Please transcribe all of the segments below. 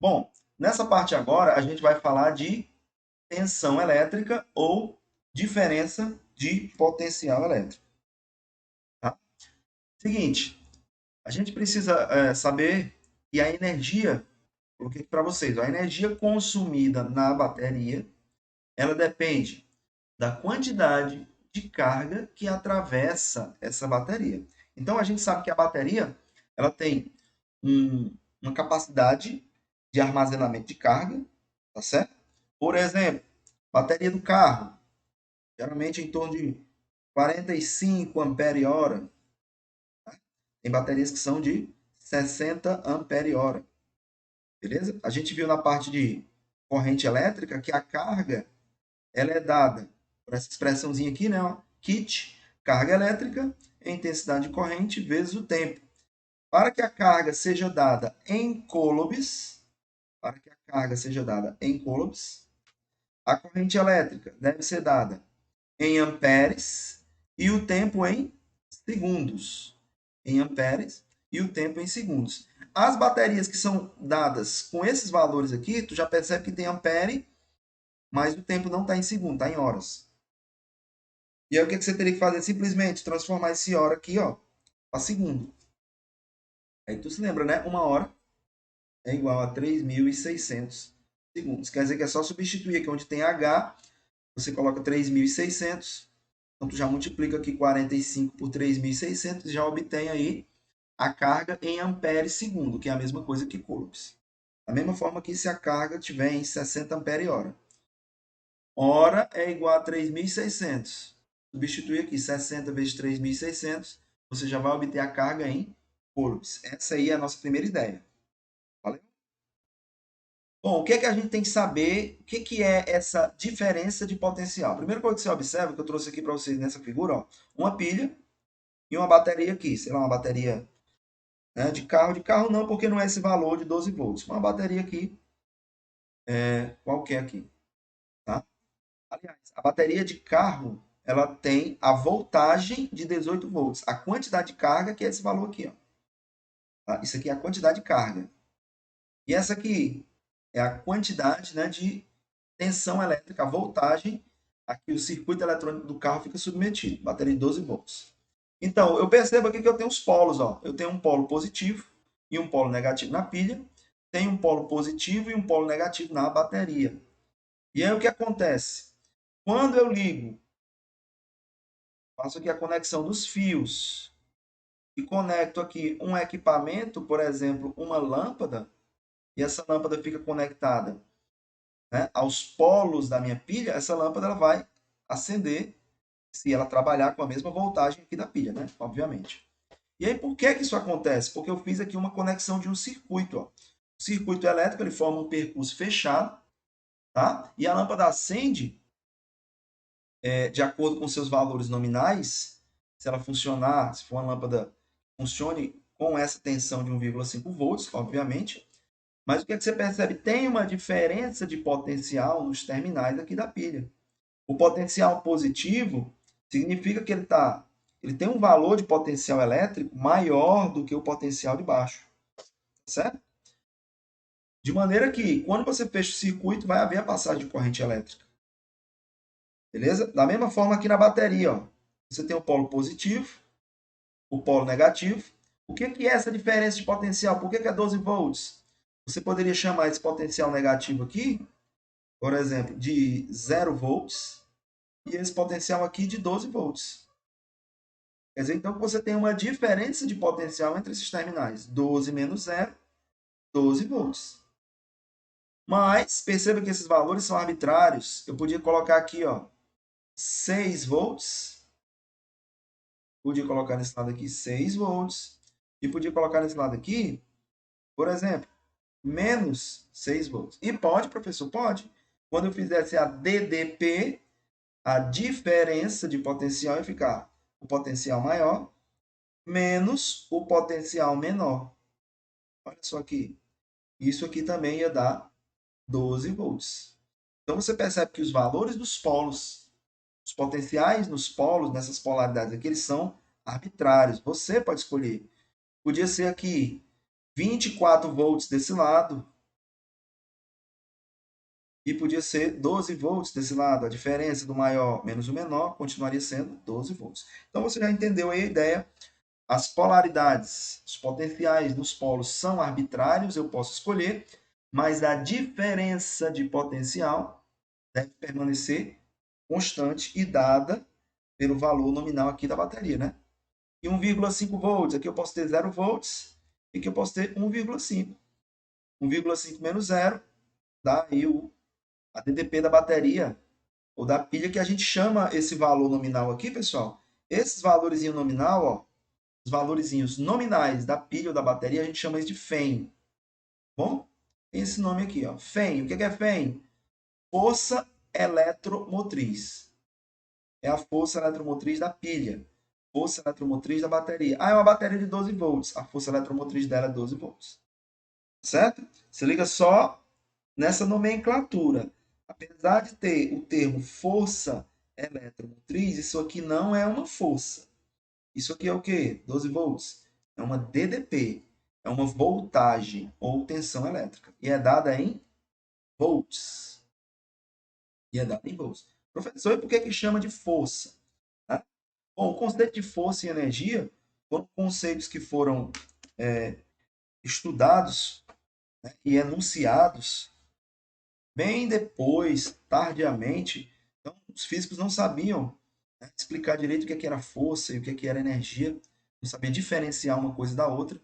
Bom, nessa parte agora a gente vai falar de tensão elétrica ou diferença de potencial elétrico. Tá? Seguinte, a gente precisa saber que a energia, coloquei aqui para vocês, a energia consumida na bateria, ela depende da quantidade de carga que atravessa essa bateria. Então a gente sabe que a bateria ela tem uma capacidade de armazenamento de carga, tá certo? Por exemplo, bateria do carro, geralmente em torno de 45 ampere-hora. Tem baterias que são de 60 ampere-hora, beleza? A gente viu na parte de corrente elétrica que a carga ela é dada por essa expressãozinha aqui, né? Ó, kit, carga elétrica, intensidade de corrente vezes o tempo. Para que a carga seja dada em coulombs, para que a carga seja dada em coulombs, a corrente elétrica deve ser dada em amperes e o tempo em segundos. Em amperes e o tempo em segundos. As baterias que são dadas com esses valores aqui, tu já percebe que tem ampere, mas o tempo não está em segundo, está em horas. E aí o que você teria que fazer? Simplesmente transformar esse hora aqui, ó, para segundo. Aí tu se lembra, né? Uma hora é igual a 3.600 segundos. Quer dizer que é só substituir aqui onde tem H, você coloca 3.600. Então tu já multiplica aqui 45 por 3.600 e já obtém aí a carga em amperes segundo, que é a mesma coisa que coulombs. Da mesma forma que se a carga tiver em 60 ampere hora. Hora é igual a 3.600. Substituir aqui 60 vezes 3.600, você já vai obter a carga em coulombs. Essa aí é a nossa primeira ideia. Valeu? Bom, o que é que a gente tem que saber? O que que é essa diferença de potencial? A primeira coisa que você observa, que eu trouxe aqui para vocês nessa figura, ó, uma pilha e uma bateria aqui. Sei lá, uma bateria, né, de carro. De carro não, porque não é esse valor de 12 volts. Uma bateria aqui, qualquer aqui, tá? Aliás, a bateria de carro, ela tem a voltagem de 18 volts. A quantidade de carga, que é esse valor aqui, ó. Tá? Isso aqui é a quantidade de carga. E essa aqui é a quantidade, né, de tensão elétrica, a voltagem a que o circuito eletrônico do carro fica submetido. Bateria de 12 volts. Então, eu percebo aqui que eu tenho os polos, ó. Eu tenho um polo positivo e um polo negativo na pilha. Tenho um polo positivo e um polo negativo na bateria. E aí o que acontece? Quando eu ligo, faço aqui a conexão dos fios e conecto aqui um equipamento, por exemplo, uma lâmpada, e essa lâmpada fica conectada, né, aos polos da minha pilha, essa lâmpada ela vai acender se ela trabalhar com a mesma voltagem aqui da pilha, né? Obviamente. E aí, por que que isso acontece? Porque eu fiz aqui uma conexão de um circuito. Ó. O circuito elétrico ele forma um percurso fechado, tá? E a lâmpada acende de acordo com seus valores nominais. Se ela funcionar, se for uma lâmpada funcione com essa tensão de 1,5 volts, obviamente. Mas o que, é que você percebe? Tem uma diferença de potencial nos terminais aqui da pilha. O potencial positivo significa que ele tem um valor de potencial elétrico maior do que o potencial de baixo, certo? De maneira que, quando você fecha o circuito, vai haver a passagem de corrente elétrica, beleza? Da mesma forma aqui na bateria, ó, você tem o polo positivo, o polo negativo. O que é essa diferença de potencial? Por que é 12 volts? Você poderia chamar esse potencial negativo aqui, por exemplo, de 0 volts, e esse potencial aqui de 12 volts. Quer dizer, então, que você tem uma diferença de potencial entre esses terminais. 12 menos 0, 12 volts. Mas, perceba que esses valores são arbitrários. Eu podia colocar aqui, ó, 6 volts. Podia colocar nesse lado aqui 6 volts. E podia colocar nesse lado aqui, por exemplo, menos 6 volts. E pode, professor, pode. Quando eu fizesse a DDP, a diferença de potencial ia ficar o potencial maior menos o potencial menor. Olha só aqui. Isso aqui também ia dar 12 volts. Então você percebe que os valores dos polos, os potenciais nos polos, nessas polaridades aqui, eles são arbitrários. Você pode escolher. Podia ser aqui 24 volts desse lado E podia ser 12 volts desse lado. A diferença do maior menos o menor continuaria sendo 12 volts. Então você já entendeu aí a ideia. As polaridades, os potenciais dos polos são arbitrários, eu posso escolher, mas a diferença de potencial deve permanecer constante e dada pelo valor nominal aqui da bateria, né? E 1,5 volts, aqui eu posso ter 0 volts, e aqui eu posso ter 1,5. 1,5 menos 0 dá aí a DDP da bateria, ou da pilha, que a gente chama esse valor nominal aqui, pessoal. Esses valores nominal, ó, os valorzinhos nominais da pilha ou da bateria, a gente chama isso de FEM. Bom, tem esse nome aqui, ó. FEM. O que é FEM? Força eletromotriz. É a força eletromotriz da pilha. Força eletromotriz da bateria. Ah, é uma bateria de 12 volts. A força eletromotriz dela é 12 volts. Certo? Se liga só nessa nomenclatura. Apesar de ter o termo força eletromotriz, isso aqui não é uma força. Isso aqui é o quê? 12 volts. É uma DDP. É uma voltagem ou tensão elétrica. E é dada em volts. E é dada em volts. Professor, e por que chama de força? Tá? Bom, o conceito de força e energia foram conceitos que foram estudados, né, e enunciados bem depois, tardiamente. Então, os físicos não sabiam, né, explicar direito o que era força e o que era energia, não sabiam diferenciar uma coisa da outra.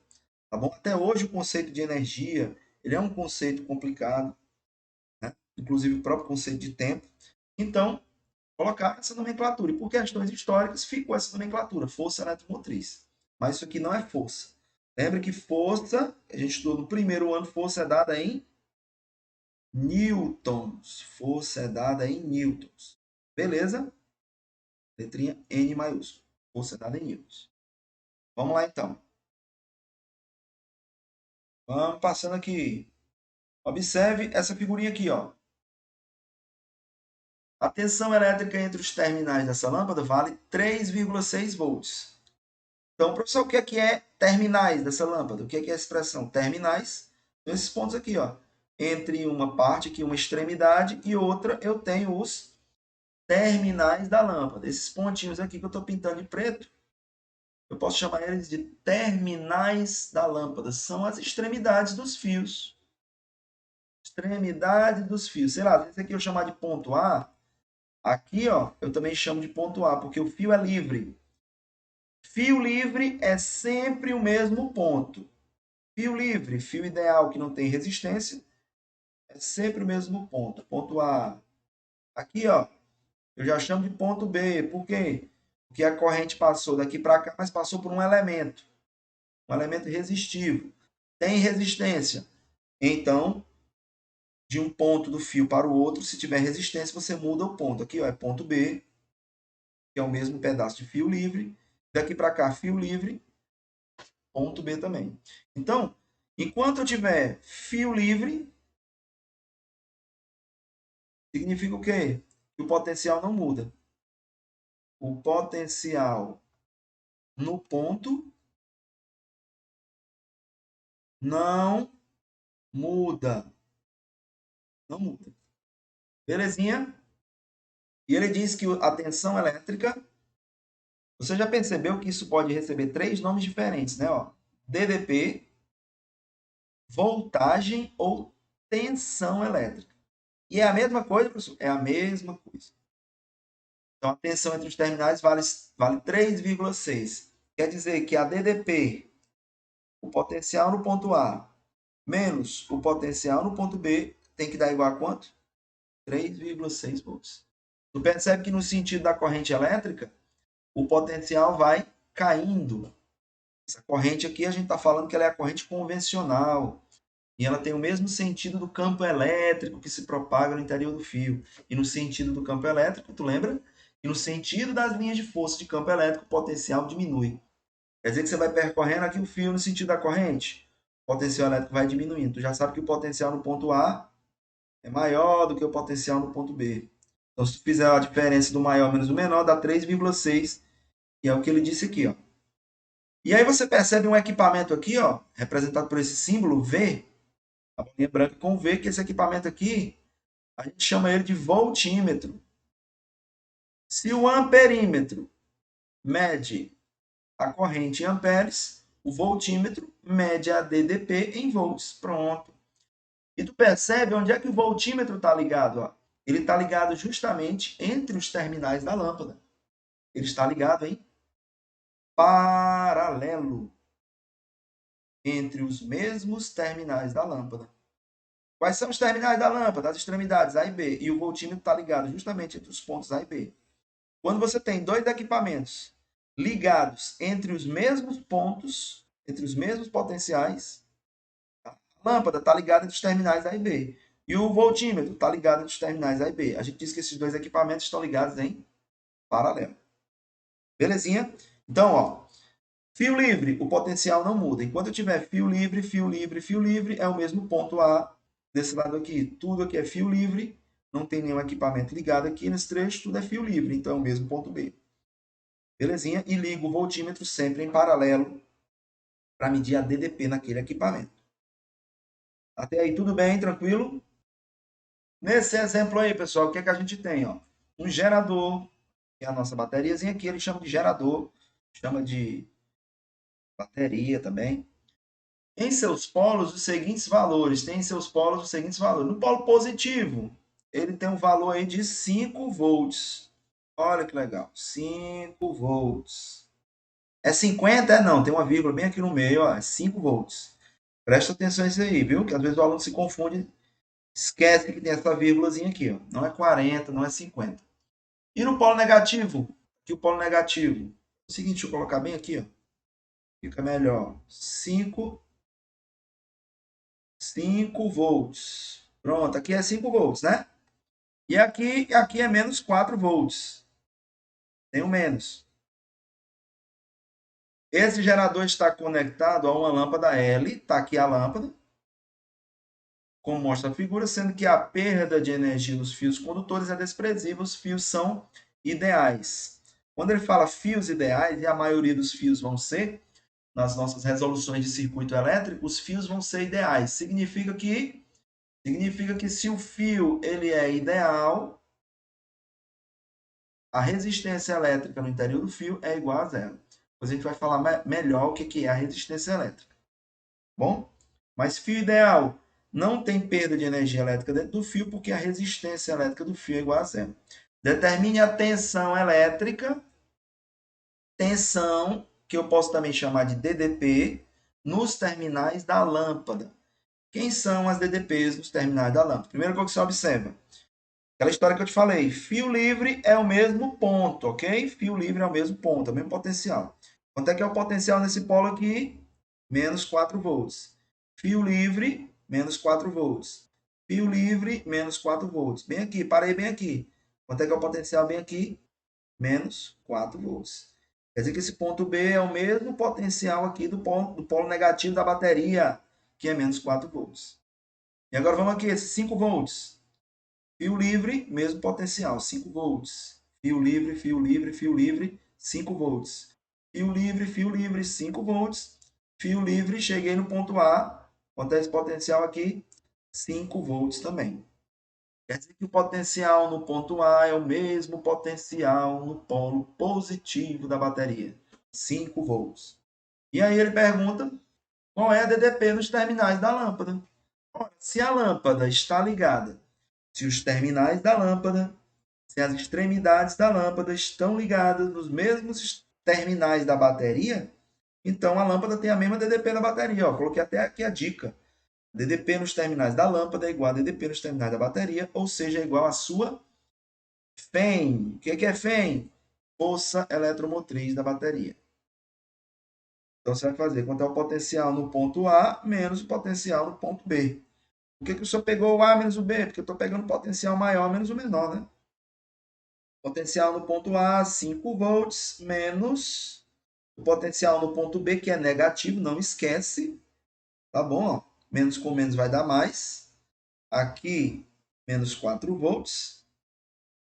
Tá bom? Até hoje o conceito de energia, ele é um conceito complicado, né? Inclusive o próprio conceito de tempo. Então, colocar essa nomenclatura. E por questões históricas ficou essa nomenclatura, força eletromotriz. Mas isso aqui não é força. Lembre que força, a gente estudou no primeiro ano, força é dada em newtons. Força é dada em newtons. Beleza? Letrinha N maiúscula. Força é dada em newtons. Vamos lá então. Vamos passando aqui. Observe essa figurinha aqui, ó. A tensão elétrica entre os terminais dessa lâmpada vale 3,6 volts. Então, professor, o que é terminais dessa lâmpada? O que é a expressão terminais? Então, esses pontos aqui, ó. Entre uma parte aqui, uma extremidade, e outra, eu tenho os terminais da lâmpada. Esses pontinhos aqui que eu estou pintando de preto, eu posso chamar eles de terminais da lâmpada. São as extremidades dos fios. Extremidade dos fios. Sei lá, esse aqui eu chamar de ponto A. Aqui, ó, eu também chamo de ponto A, porque o fio é livre. Fio livre é sempre o mesmo ponto. Fio livre, fio ideal que não tem resistência, é sempre o mesmo ponto. Ponto A. Aqui, ó, eu já chamo de ponto B. Por quê? Porque a corrente passou daqui para cá, mas passou por um elemento resistivo. Tem resistência. Então, de um ponto do fio para o outro, se tiver resistência, você muda o ponto. Aqui, ó, é ponto B, que é o mesmo pedaço de fio livre. Daqui para cá, fio livre, ponto B também. Então, enquanto eu tiver fio livre, significa o quê? Que o potencial não muda. O potencial no ponto não muda. Não muda. Belezinha? E ele diz que a tensão elétrica, você já percebeu que isso pode receber três nomes diferentes, né? Ó, DDP, voltagem ou tensão elétrica. E é a mesma coisa, professor? É a mesma coisa. Então, a tensão entre os terminais vale 3,6. Quer dizer que a DDP, o potencial no ponto A, menos o potencial no ponto B, tem que dar igual a quanto? 3,6 volts. Tu percebe que no sentido da corrente elétrica, o potencial vai caindo. Essa corrente aqui, a gente está falando que ela é a corrente convencional. E ela tem o mesmo sentido do campo elétrico que se propaga no interior do fio. E no sentido do campo elétrico, tu lembra? E no sentido das linhas de força de campo elétrico, o potencial diminui. Quer dizer que você vai percorrendo aqui o fio no sentido da corrente. O potencial elétrico vai diminuindo. Tu já sabe que o potencial no ponto A é maior do que o potencial no ponto B. Então, se tu fizer a diferença do maior menos o menor, dá 3,6, que é o que ele disse aqui, ó. E aí você percebe um equipamento aqui, ó, representado por esse símbolo V, a bolinha branca com V, que esse equipamento aqui, A gente chama ele de voltímetro. Se o amperímetro mede a corrente em amperes, o voltímetro mede a DDP em volts. Pronto. E tu percebe onde é que o voltímetro está ligado? Ó? Ele está ligado justamente entre os terminais da lâmpada. Ele está ligado em paralelo entre os mesmos terminais da lâmpada. Quais são os terminais da lâmpada? As extremidades A e B. E o voltímetro está ligado justamente entre os pontos A e B. Quando você tem dois equipamentos ligados entre os mesmos pontos, entre os mesmos potenciais, a lâmpada está ligada entre os terminais A e B. E o voltímetro está ligado entre os terminais A e B. A gente diz que esses dois equipamentos estão ligados em paralelo. Belezinha? Então, ó, fio livre, o potencial não muda. Enquanto eu tiver fio livre, fio livre, fio livre, é o mesmo ponto A desse lado aqui. Tudo aqui é fio livre, não tem nenhum equipamento ligado aqui nesse trecho, tudo é fio livre, então é o mesmo ponto B. Belezinha? E ligo o voltímetro sempre em paralelo para medir a DDP naquele equipamento. Até aí tudo bem, tranquilo? Nesse exemplo aí, pessoal, o que é que a gente tem? Ó? Um gerador, que é a nossa bateriazinha aqui, ele chama de gerador, chama de bateria também. Em seus polos, os seguintes valores. Tem em seus polos os seguintes valores. No polo positivo, ele tem um valor aí de 5 volts. Olha que legal. 5 volts. É 50? É não, tem uma vírgula bem aqui no meio, ó. É 5 volts. Presta atenção nisso aí, viu? Que às vezes o aluno se confunde, esquece que tem essa vírgulazinha aqui, ó. Não é 40, não é 50. E no polo negativo? Aqui o polo negativo. É o seguinte, deixa eu colocar bem aqui, ó. Fica melhor. 5 volts. Pronto, aqui é 5 volts, né? E aqui é menos 4 volts. Tem um menos. Esse gerador está conectado a uma lâmpada L. Está aqui a lâmpada, como mostra a figura, sendo que a perda de energia nos fios condutores é desprezível. Os fios são ideais. Quando ele fala fios ideais, e a maioria dos fios vão ser, nas nossas resoluções de circuito elétrico, os fios vão ser ideais. Significa que se o fio ele é ideal, a resistência elétrica no interior do fio é igual a zero. Depois a gente vai falar melhor o que é a resistência elétrica. Bom? Mas fio ideal não tem perda de energia elétrica dentro do fio, porque a resistência elétrica do fio é igual a zero. Determine a tensão elétrica, tensão, que eu posso também chamar de DDP, nos terminais da lâmpada. Quem são as DDPs nos terminais da lâmpada? Primeiro que você observa, aquela história que eu te falei, fio livre é o mesmo ponto, ok? Fio livre é o mesmo ponto, é o mesmo potencial. Quanto é que é o potencial nesse polo aqui? Menos 4 volts. Fio livre, menos 4 volts. Fio livre, menos 4 volts. Bem aqui, parei bem aqui. Quanto é que é o potencial bem aqui? Menos 4 volts. Quer dizer que esse ponto B é o mesmo potencial aqui do polo negativo da bateria, que é menos 4 volts. E agora vamos aqui, esses 5 volts. Fio livre, mesmo potencial, 5 volts. Fio livre, fio livre, fio livre, 5 volts. Fio livre, 5 volts. Fio livre, cheguei no ponto A. Quanto é esse potencial aqui? 5 volts também. Quer dizer que o potencial no ponto A é o mesmo potencial no polo positivo da bateria. 5 volts. E aí ele pergunta qual é a DDP nos terminais da lâmpada. Ora, se a lâmpada está ligada, se os terminais da lâmpada, se as extremidades da lâmpada estão ligadas nos mesmos terminais da bateria, então a lâmpada tem a mesma DDP da bateria. Ó, coloquei até aqui a dica. DDP nos terminais da lâmpada é igual a DDP nos terminais da bateria, ou seja, é igual a sua FEM. O que é FEM? Força eletromotriz da bateria. Então você vai fazer quanto é o potencial no ponto A menos o potencial no ponto B. Por que o senhor pegou o A menos o B? Porque eu estou pegando o potencial maior menos o menor, né? Potencial no ponto A, 5 volts, menos o potencial no ponto B, que é negativo, não esquece. Tá bom? Ó. Menos com menos vai dar mais. Aqui, menos 4 volts.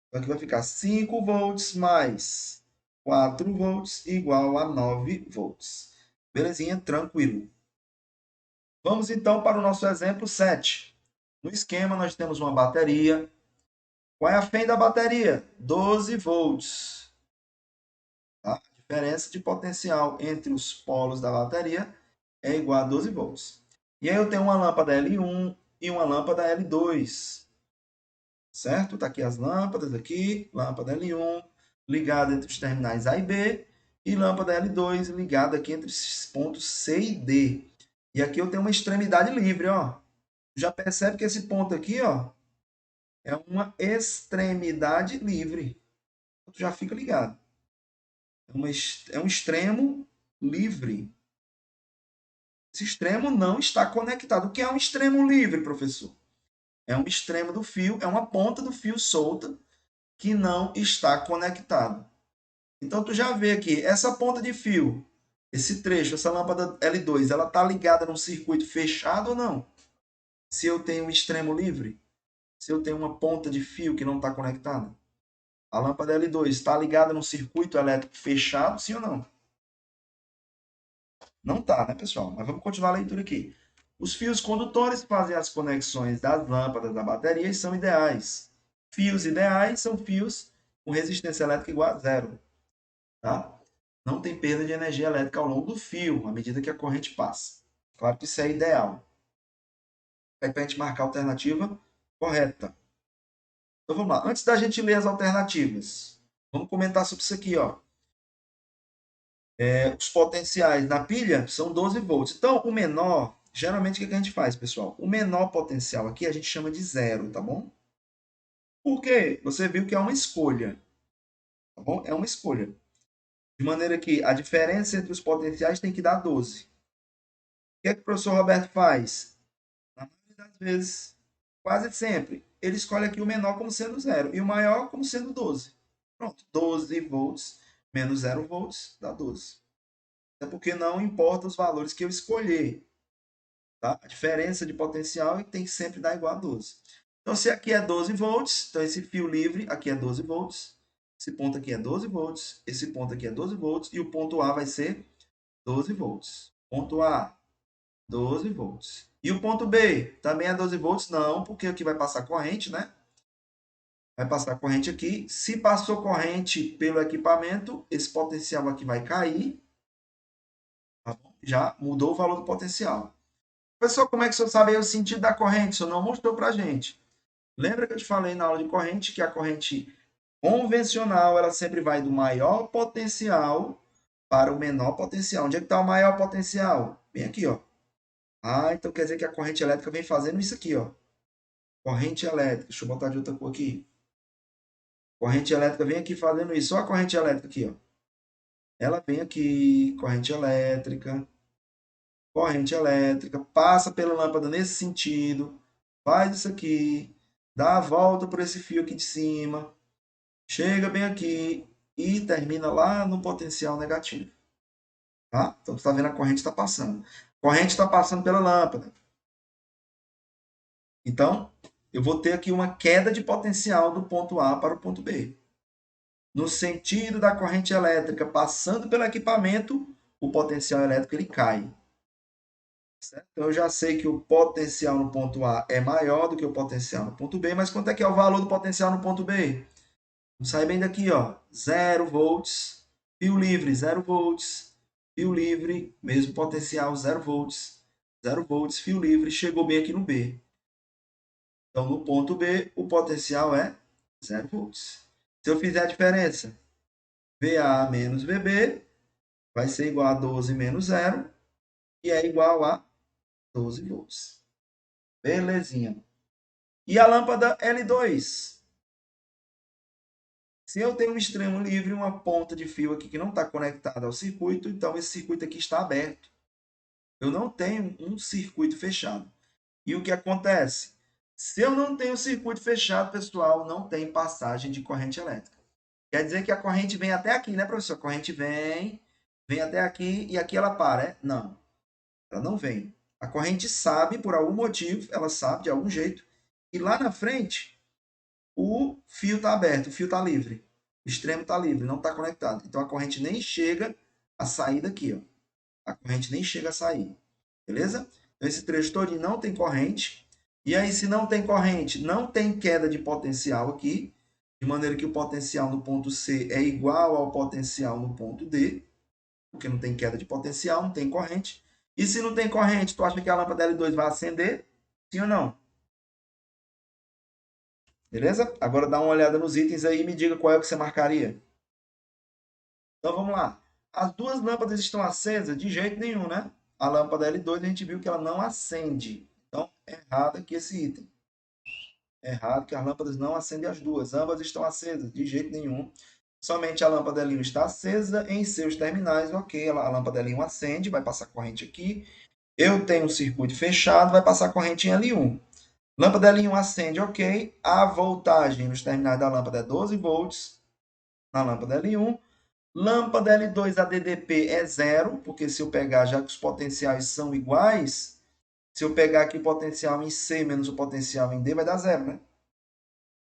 Então, aqui vai ficar 5 volts mais 4 volts igual a 9 volts. Belezinha? Tranquilo. Vamos então para o nosso exemplo 7. No esquema, nós temos uma bateria. Qual é a FEM da bateria? 12 volts. Tá? A diferença de potencial entre os polos da bateria é igual a 12 volts. E aí eu tenho uma lâmpada L1 e uma lâmpada L2. Certo? Tá aqui as lâmpadas aqui, lâmpada L1 ligada entre os terminais A e B e lâmpada L2 ligada aqui entre os pontos C e D. E aqui eu tenho uma extremidade livre, ó. Já percebe que esse ponto aqui, ó, é uma extremidade livre. Tu já fica ligado. É um extremo livre. Esse extremo não está conectado. O que é um extremo livre, professor? É um extremo do fio, é uma ponta do fio solta que não está conectado. Então, tu já vê aqui, essa ponta de fio, esse trecho, essa lâmpada L2, ela está ligada num circuito fechado ou não? Se eu tenho um extremo livre? Se eu tenho uma ponta de fio que não está conectada? A lâmpada L2 está ligada num circuito elétrico fechado, sim ou não? Não está, né, pessoal? Mas vamos continuar a leitura aqui. Os fios condutores fazem as conexões das lâmpadas da bateria e são ideais. Fios ideais são fios com resistência elétrica igual a zero. Tá? Não tem perda de energia elétrica ao longo do fio, à medida que a corrente passa. Claro que isso é ideal. É para a gente marcar a alternativa correta. Então vamos lá. Antes da gente ler as alternativas, vamos comentar sobre isso aqui. Ó. Os potenciais na pilha são 12 volts. Então, o menor, geralmente o que a gente faz, pessoal? O menor potencial aqui a gente chama de zero, tá bom? Por quê? Você viu que é uma escolha. Tá bom? É uma escolha. De maneira que a diferença entre os potenciais tem que dar 12. O que é que o professor Roberto faz? Na maioria das vezes, quase sempre, ele escolhe aqui o menor como sendo zero e o maior como sendo 12. Pronto, 12 volts menos 0 volts dá 12. É porque não importa os valores que eu escolher. Tá? A diferença de potencial tem que sempre dar igual a 12. Então, se aqui é 12 volts, então esse fio livre aqui é 12 volts, esse ponto aqui é 12 volts, esse ponto aqui é 12 volts e o ponto A vai ser 12 volts. Ponto A, 12 volts. E o ponto B também é 12 volts? Não, porque aqui vai passar corrente, né? Vai passar corrente aqui. Se passou corrente pelo equipamento, esse potencial aqui vai cair. Tá bom? Já mudou o valor do potencial. Pessoal, como é que o senhor sabe aí o sentido da corrente? O senhor não mostrou para a gente. Lembra que eu te falei na aula de corrente que a corrente convencional ela sempre vai do maior potencial para o menor potencial. Onde é que está o maior potencial? Bem aqui, ó. Ah, então quer dizer que a corrente elétrica vem fazendo isso aqui, ó. Corrente elétrica. Deixa eu botar de outra cor aqui. Corrente elétrica vem aqui fazendo isso. Olha a corrente elétrica aqui, ó. Ela vem aqui, corrente elétrica, passa pela lâmpada nesse sentido, faz isso aqui, dá a volta por esse fio aqui de cima, chega bem aqui e termina lá no potencial negativo. Tá? Então, você está vendo a corrente está passando. A corrente está passando pela lâmpada. Então, eu vou ter aqui uma queda de potencial do ponto A para o ponto B. No sentido da corrente elétrica passando pelo equipamento, o potencial elétrico ele cai. Certo? Então, eu já sei que o potencial no ponto A é maior do que o potencial no ponto B, mas quanto é que é o valor do potencial no ponto B? Vamos sair bem daqui, ó. 0 volts, fio livre, 0 volts, fio livre, mesmo potencial, 0 volts, 0 volts, fio livre, chegou bem aqui no B. Então, no ponto B, o potencial é 0 volts. Se eu fizer a diferença, VA menos VB vai ser igual a 12 menos 0, e é igual a 12 volts. Belezinha. E a lâmpada L2? Se eu tenho um extremo livre, uma ponta de fio aqui que não está conectada ao circuito, então esse circuito aqui está aberto. Eu não tenho um circuito fechado. E o que acontece? Se eu não tenho circuito fechado, pessoal, não tem passagem de corrente elétrica. Quer dizer que a corrente vem até aqui, né, professor? A corrente vem até aqui e aqui ela para, é? Não, ela não vem. A corrente sabe, por algum motivo, ela sabe de algum jeito, e lá na frente o fio está aberto, o fio está livre. O extremo está livre, não está conectado. Então a corrente nem chega a sair daqui. Ó. A corrente nem chega a sair. Beleza? Então esse trecho todo não tem corrente. E aí, se não tem corrente, não tem queda de potencial aqui, de maneira que o potencial no ponto C é igual ao potencial no ponto D, porque não tem queda de potencial, não tem corrente. E se não tem corrente, tu acha que a lâmpada L2 vai acender? Sim ou não? Beleza? Agora dá uma olhada nos itens aí e me diga qual é o que você marcaria. Então vamos lá. As duas lâmpadas estão acesas? De jeito nenhum, né? A lâmpada L2 a gente viu que ela não acende. Então, é errado aqui esse item. É errado que as lâmpadas não acendem as duas. Ambas estão acesas? De jeito nenhum. Somente a lâmpada L1 está acesa em seus terminais. Ok, a lâmpada L1 acende, vai passar corrente aqui. Eu tenho um circuito fechado, vai passar corrente em L1. Lâmpada L1 acende, ok. A voltagem nos terminais da lâmpada é 12 volts na lâmpada L1. Lâmpada L2 ADDP é zero, porque se eu pegar, já que os potenciais são iguais, se eu pegar aqui o potencial em C menos o potencial em D, vai dar zero, né?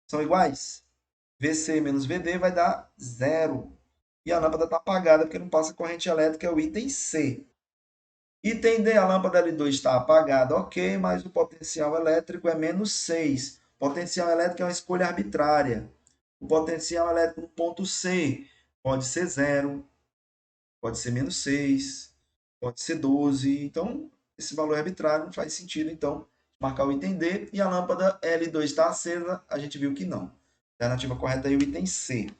São iguais. VC menos VD vai dar zero. E a lâmpada está apagada porque não passa corrente elétrica, é o item C. Item D, a lâmpada L2 está apagada, ok, mas o potencial elétrico é menos 6. Potencial elétrico é uma escolha arbitrária. O potencial elétrico no ponto C pode ser zero, pode ser menos 6, pode ser 12. Então, esse valor é arbitrário, não faz sentido, então, marcar o item D. E a lâmpada L2 está acesa, a gente viu que não. Alternativa correta é o item C.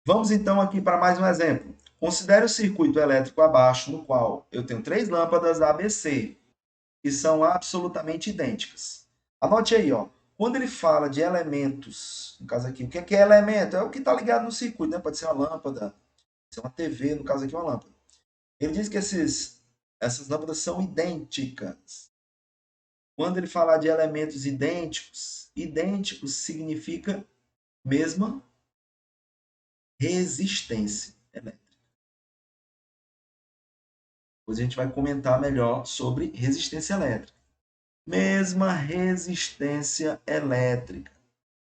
Vamos então aqui para mais um exemplo. Considere o circuito elétrico abaixo, no qual eu tenho três lâmpadas ABC, que são absolutamente idênticas. Anote aí, ó. Quando ele fala de elementos, no caso aqui, o que é elemento? É o que está ligado no circuito, né? Pode ser uma lâmpada, pode ser uma TV, no caso aqui uma lâmpada. Ele diz que essas lâmpadas são idênticas. Quando ele falar de elementos idênticos, idênticos significa mesma resistência elétrica. Depois a gente vai comentar melhor sobre resistência elétrica. Mesma resistência elétrica.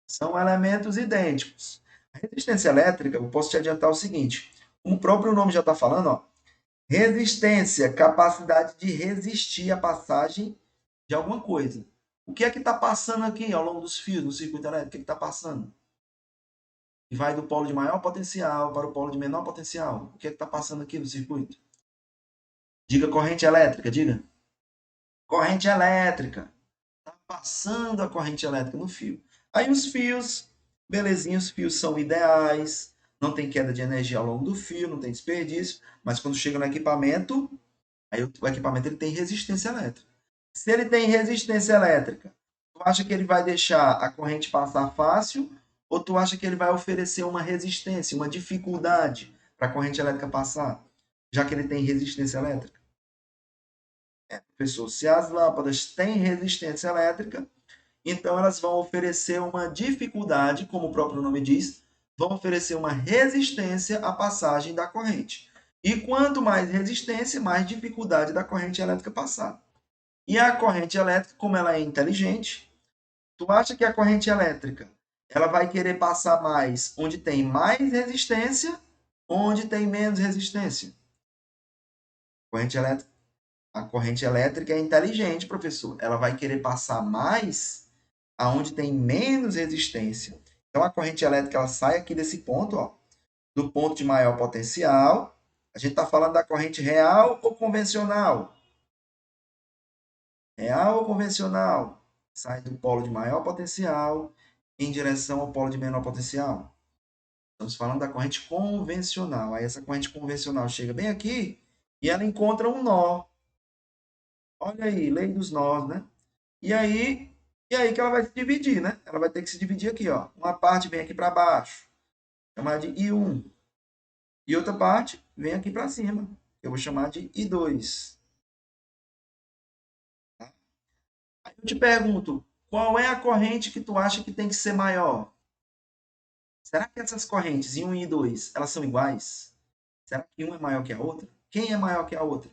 São elementos idênticos. A resistência elétrica, eu posso te adiantar o seguinte: como o próprio nome já está falando, ó, resistência, capacidade de resistir à passagem de alguma coisa. O que é que está passando aqui ao longo dos fios no circuito elétrico? O que é que está passando? E vai do polo de maior potencial para o polo de menor potencial. O que é que está passando aqui no circuito? Diga corrente elétrica, diga. Corrente elétrica. Está passando a corrente elétrica no fio. Aí os fios, belezinha, os fios são ideais, não tem queda de energia ao longo do fio, não tem desperdício, mas quando chega no equipamento, aí o equipamento ele tem resistência elétrica. Se ele tem resistência elétrica, tu acha que ele vai deixar a corrente passar fácil ou tu acha que ele vai oferecer uma resistência, uma dificuldade para a corrente elétrica passar, já que ele tem resistência elétrica? Professor, se as lâmpadas têm resistência elétrica, então elas vão oferecer uma dificuldade, como o próprio nome diz, vão oferecer uma resistência à passagem da corrente. E quanto mais resistência, mais dificuldade da corrente elétrica passar. E a corrente elétrica, como ela é inteligente, tu acha que a corrente elétrica ela vai querer passar mais onde tem mais resistência, onde tem menos resistência? A corrente elétrica é inteligente, professor. Ela vai querer passar mais aonde tem menos resistência. Então a corrente elétrica ela sai aqui desse ponto, ó, do ponto de maior potencial. A gente está falando da corrente real ou convencional? Real ou convencional? Sai do polo de maior potencial em direção ao polo de menor potencial. Estamos falando da corrente convencional. Aí essa corrente convencional chega bem aqui e ela encontra um nó. Olha aí, lei dos nós, né? E aí que ela vai se dividir, né? Ela vai ter que se dividir aqui, ó. Uma parte vem aqui para baixo, chamar de I1. E outra parte vem aqui para cima, que eu vou chamar de I2. Aí eu te pergunto, qual é a corrente que tu acha que tem que ser maior? Será que essas correntes, I1 e I2, elas são iguais? Será que uma é maior que a outra? Quem é maior que a outra?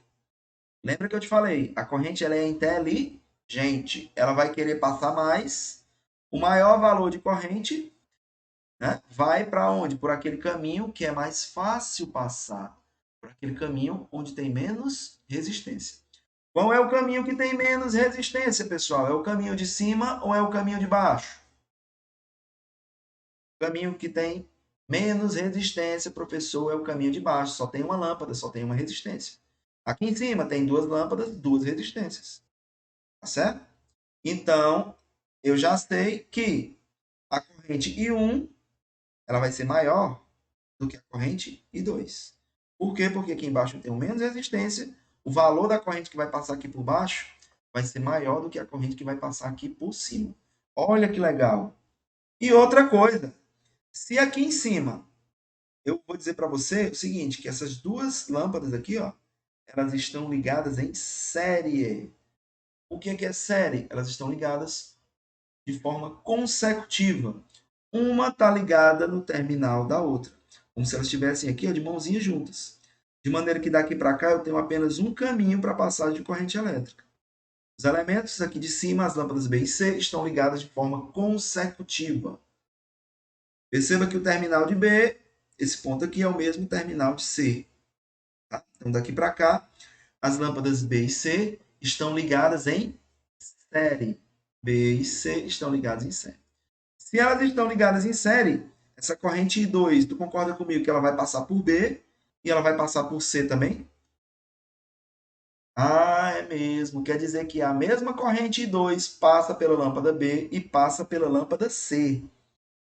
Lembra que eu te falei, a corrente ela é inteligente. Ela vai querer passar mais. O maior valor de corrente, né, vai para onde? Por aquele caminho que é mais fácil passar. Por aquele caminho onde tem menos resistência. Qual é o caminho que tem menos resistência, pessoal? É o caminho de cima ou é o caminho de baixo? O caminho que tem menos resistência, professor, é o caminho de baixo. Só tem uma lâmpada, só tem uma resistência. Aqui em cima tem duas lâmpadas, duas resistências. Tá certo? Então, eu já sei que a corrente I1 ela vai ser maior do que a corrente I2. Por quê? Porque aqui embaixo eu tenho menos resistência, o valor da corrente que vai passar aqui por baixo vai ser maior do que a corrente que vai passar aqui por cima. Olha que legal. E outra coisa, se aqui em cima eu vou dizer para você o seguinte, que essas duas lâmpadas aqui, ó, elas estão ligadas em série. O que é série? Elas estão ligadas de forma consecutiva. Uma está ligada no terminal da outra, como se elas estivessem aqui ó, de mãozinhas juntas. De maneira que daqui para cá eu tenho apenas um caminho para passagem de corrente elétrica. Os elementos aqui de cima, as lâmpadas B e C, estão ligadas de forma consecutiva. Perceba que o terminal de B, esse ponto aqui, é o mesmo terminal de C. Tá? Então, daqui para cá, as lâmpadas B e C estão ligadas em série. B e C estão ligadas em série. Se elas estão ligadas em série, essa corrente I2, tu concorda comigo que ela vai passar por B e ela vai passar por C também? Ah, é mesmo. Quer dizer que a mesma corrente I2 passa pela lâmpada B e passa pela lâmpada C.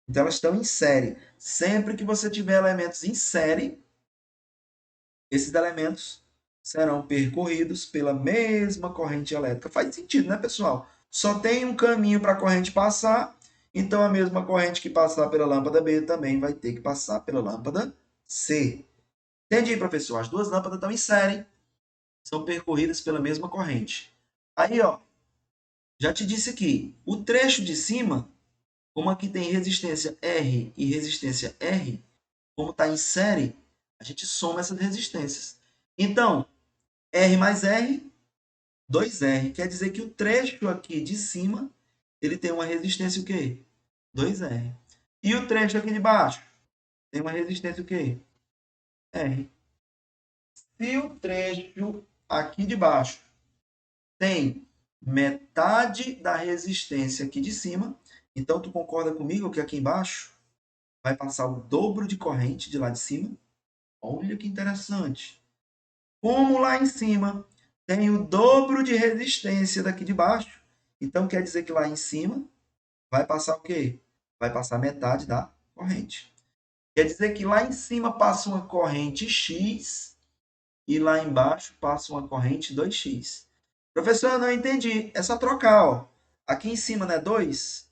Então elas estão em série. Sempre que você tiver elementos em série, esses elementos serão percorridos pela mesma corrente elétrica. Faz sentido, né, pessoal? Só tem um caminho para a corrente passar, então a mesma corrente que passar pela lâmpada B também vai ter que passar pela lâmpada C. Entendi, professor? As duas lâmpadas estão em série, são percorridas pela mesma corrente. Aí, ó, já te disse aqui, o trecho de cima, como aqui tem resistência R e resistência R, como está em série, a gente soma essas resistências. Então, R mais R, 2R. Quer dizer que o trecho aqui de cima, ele tem uma resistência o quê? 2R. E o trecho aqui de baixo tem uma resistência o quê? R. Se o trecho aqui de baixo tem metade da resistência aqui de cima, então tu concorda comigo que aqui embaixo vai passar o dobro de corrente de lá de cima? Olha que interessante. Como lá em cima tem o dobro de resistência daqui de baixo, então quer dizer que lá em cima vai passar o quê? Vai passar metade da corrente. Quer dizer que lá em cima passa uma corrente X e lá embaixo passa uma corrente 2x. Professor, eu não entendi. É só trocar, ó. Aqui em cima não é 2?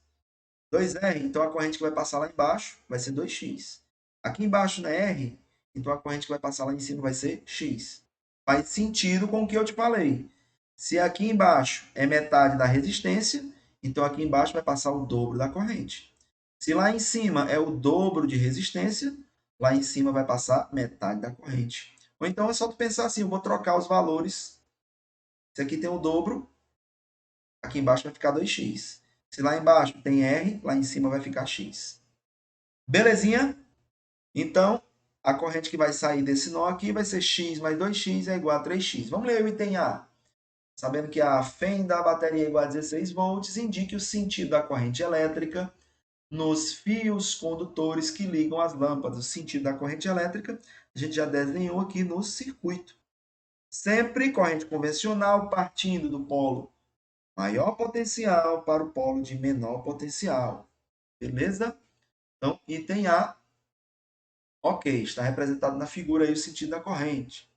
2R, então a corrente que vai passar lá embaixo vai ser 2x. Aqui embaixo não é R, então a corrente que vai passar lá em cima vai ser x. Faz sentido com o que eu te falei. Se aqui embaixo é metade da resistência, então aqui embaixo vai passar o dobro da corrente. Se lá em cima é o dobro de resistência, lá em cima vai passar metade da corrente. Ou então é só tu pensar assim, eu vou trocar os valores. Se aqui tem o dobro, aqui embaixo vai ficar 2x. Se lá embaixo tem R, lá em cima vai ficar x. Belezinha? Então, a corrente que vai sair desse nó aqui vai ser x mais 2x é igual a 3x. Vamos ler o item A. Sabendo que a FEM da bateria é igual a 16 volts, indique o sentido da corrente elétrica nos fios condutores que ligam as lâmpadas. O sentido da corrente elétrica a gente já desenhou aqui no circuito. Sempre corrente convencional partindo do polo maior potencial para o polo de menor potencial. Beleza? Então, item A, ok, está representado na figura aí o sentido da corrente.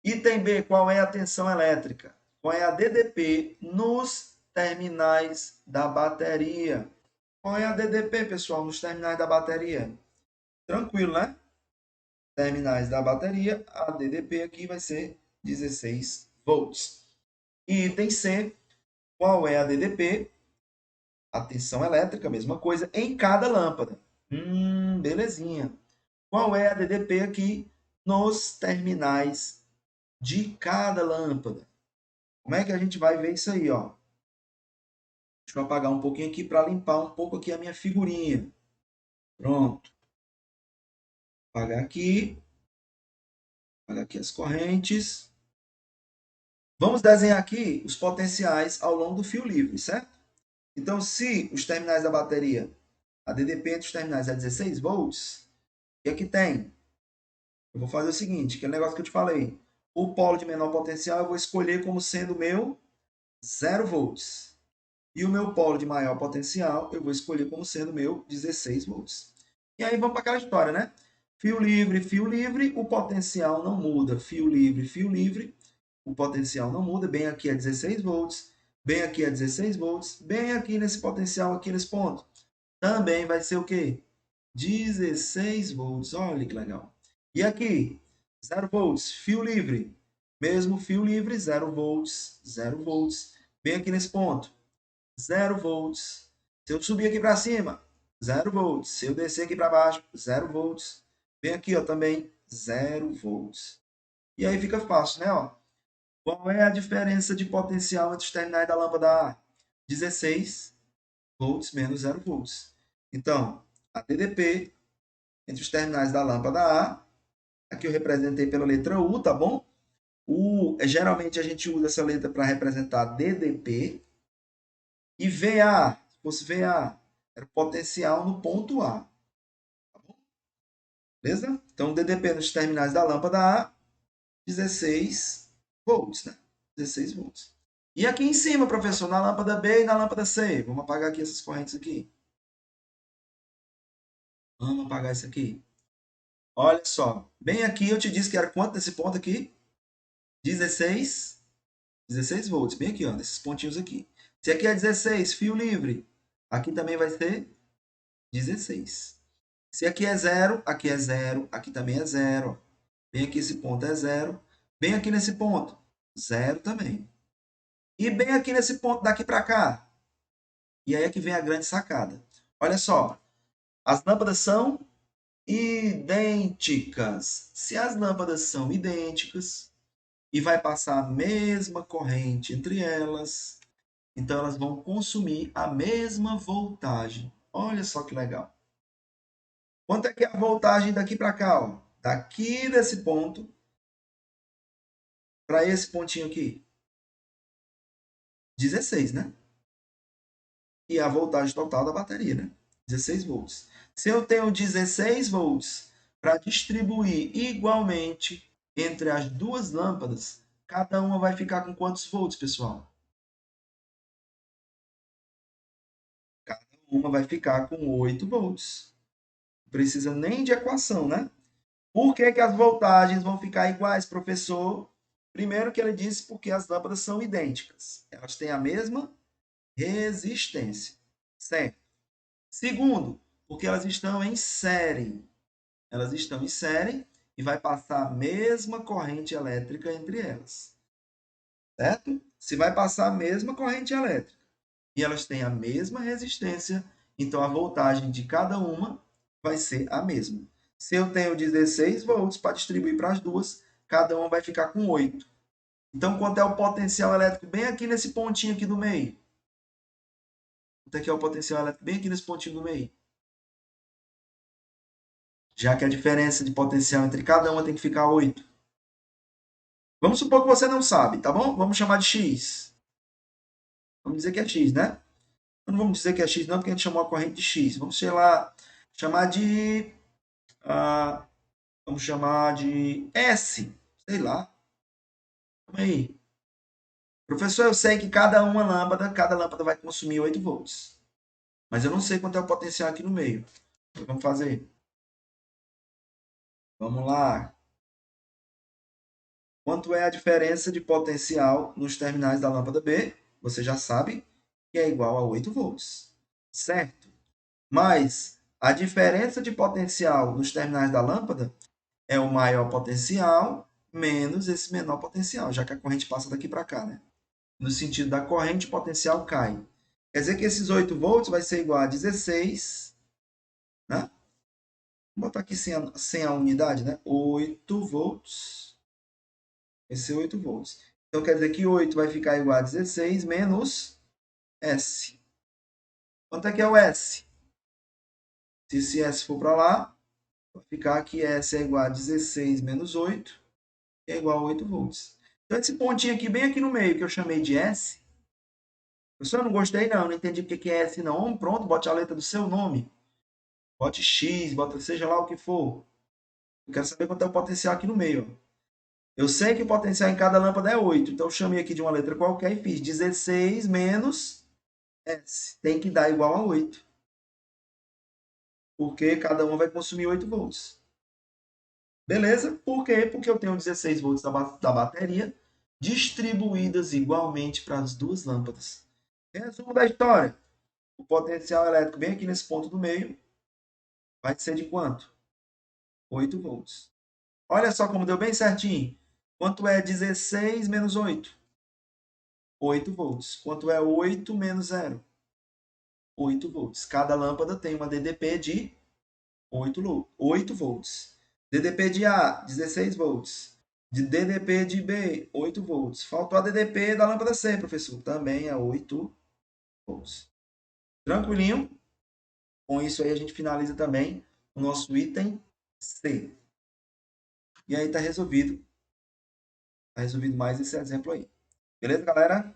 Item B, qual é a tensão elétrica? Qual é a DDP nos terminais da bateria? Qual é a DDP, pessoal, nos terminais da bateria? Tranquilo, né? Terminais da bateria, a DDP aqui vai ser 16 volts. E item C, qual é a DDP? A tensão elétrica, mesma coisa, em cada lâmpada. Belezinha. Qual é a DDP aqui nos terminais de cada lâmpada? Como é que a gente vai ver isso aí, ó? Deixa eu apagar um pouquinho aqui para limpar um pouco aqui a minha figurinha. Pronto. Apagar aqui as correntes. Vamos desenhar aqui os potenciais ao longo do fio livre, certo? Então, se os terminais da bateria, a DDP entre os terminais é 16 volts, o que é que tem? Eu vou fazer o seguinte, aquele negócio que eu te falei. O polo de menor potencial eu vou escolher como sendo o meu 0 volts. E o meu polo de maior potencial eu vou escolher como sendo o meu 16 volts. E aí vamos para aquela história, né? Fio livre, o potencial não muda. Fio livre, o potencial não muda. Bem aqui é 16 volts, bem aqui é 16 volts, bem aqui nesse potencial, aqui nesse ponto. Também vai ser o quê? 16 volts. Olha que legal. E aqui, 0 volts, fio livre. Mesmo fio livre, 0 volts, 0 volts. Bem aqui nesse ponto, 0 volts. Se eu subir aqui para cima, 0 volts. Se eu descer aqui para baixo, 0 volts. Bem aqui, ó, também, 0 volts. E aí fica fácil, né? Ó. Qual é a diferença de potencial entre os terminais da lâmpada A? 16 volts menos 0 volts. Então, a TDP entre os terminais da lâmpada A, aqui eu representei pela letra U, tá bom? Geralmente a gente usa essa letra para representar DDP. E VA, se fosse VA, era o potencial no ponto A. Tá bom? Beleza? Então, DDP nos terminais da lâmpada A, 16 volts, né? 16 volts. E aqui em cima, professor, na lâmpada B e na lâmpada C. Vamos apagar aqui essas correntes aqui. Vamos apagar isso aqui. Olha só. Bem aqui eu te disse que era quanto nesse ponto aqui? 16, 16 volts. Bem aqui, ó, nesses pontinhos aqui. Se aqui é 16, fio livre, aqui também vai ser 16. Se aqui é 0, aqui é 0, aqui também é 0. Bem aqui esse ponto é 0. Bem aqui nesse ponto, 0 também. E bem aqui nesse ponto daqui para cá. E aí é que vem a grande sacada. Olha só, as lâmpadas são idênticas. Se as lâmpadas são idênticas e vai passar a mesma corrente entre elas, então elas vão consumir a mesma voltagem. Olha só que legal. Quanto é que é a voltagem daqui para cá? Ó? Daqui desse ponto para esse pontinho aqui? 16, né? E a voltagem total da bateria, né? 16 volts. Se eu tenho 16 volts para distribuir igualmente entre as duas lâmpadas, cada uma vai ficar com quantos volts, pessoal? Cada uma vai ficar com 8 volts. Não precisa nem de equação, né? Por que, que as voltagens vão ficar iguais, professor? Primeiro que ele disse porque as lâmpadas são idênticas. Elas têm a mesma resistência. Certo? Segundo, porque elas estão em série. Elas estão em série e vai passar a mesma corrente elétrica entre elas. Certo? Se vai passar a mesma corrente elétrica e elas têm a mesma resistência, então a voltagem de cada uma vai ser a mesma. Se eu tenho 16 volts para distribuir para as duas, cada uma vai ficar com 8. Então, quanto é o potencial elétrico bem aqui nesse pontinho aqui do meio? Quanto é que é o potencial elétrico bem aqui nesse pontinho do meio? Já que a diferença de potencial entre cada uma tem que ficar 8. Vamos supor que você não sabe, tá bom? Vamos chamar de X. Vamos dizer que é X, né? Não vamos dizer que é X não, porque a gente chamou a corrente de X. Vamos, sei lá, chamar de... ah, vamos chamar de S. Sei lá. Calma aí. Professor, eu sei que cada lâmpada vai consumir 8 volts. Mas eu não sei quanto é o potencial aqui no meio. Então, vamos fazer. Vamos lá. Quanto é a diferença de potencial nos terminais da lâmpada B? Você já sabe que é igual a 8 volts. Certo? Mas a diferença de potencial nos terminais da lâmpada é o maior potencial menos esse menor potencial, já que a corrente passa daqui para cá, né? No sentido da corrente, o potencial cai. Quer dizer que esses 8 volts vai ser igual a 16, né? Vou botar aqui sem a unidade, né? 8 volts. Vai ser 8 volts. Então quer dizer que 8 vai ficar igual a 16 menos S. Quanto é que é o S? Se esse S for para lá, vai ficar que S é igual a 16 menos 8, que é igual a 8 volts. Então, esse pontinho aqui, bem aqui no meio, que eu chamei de S, eu não gostei não, não entendi porque que é S não. Pronto, bote a letra do seu nome. Bote X, bote seja lá o que for. Eu quero saber quanto é o potencial aqui no meio. Ó. Eu sei que o potencial em cada lâmpada é 8, então eu chamei aqui de uma letra qualquer e fiz 16 menos S. Tem que dar igual a 8, porque cada uma vai consumir 8 volts. Beleza? Por quê? Porque eu tenho 16 volts da bateria distribuídas igualmente para as duas lâmpadas. Resumo da história. O potencial elétrico bem aqui nesse ponto do meio vai ser de quanto? 8 volts. Olha só como deu bem certinho. Quanto é 16 menos 8? 8 volts. Quanto é 8 menos 0? 8 volts. Cada lâmpada tem uma DDP de 8 volts. DDP de A, 16 volts. De DDP de B, 8 volts. Faltou a DDP da lâmpada C, professor. Também é 8 volts. Tranquilinho? Com isso aí a gente finaliza também o nosso item C. E aí tá resolvido. Tá resolvido mais esse exemplo aí. Beleza, galera?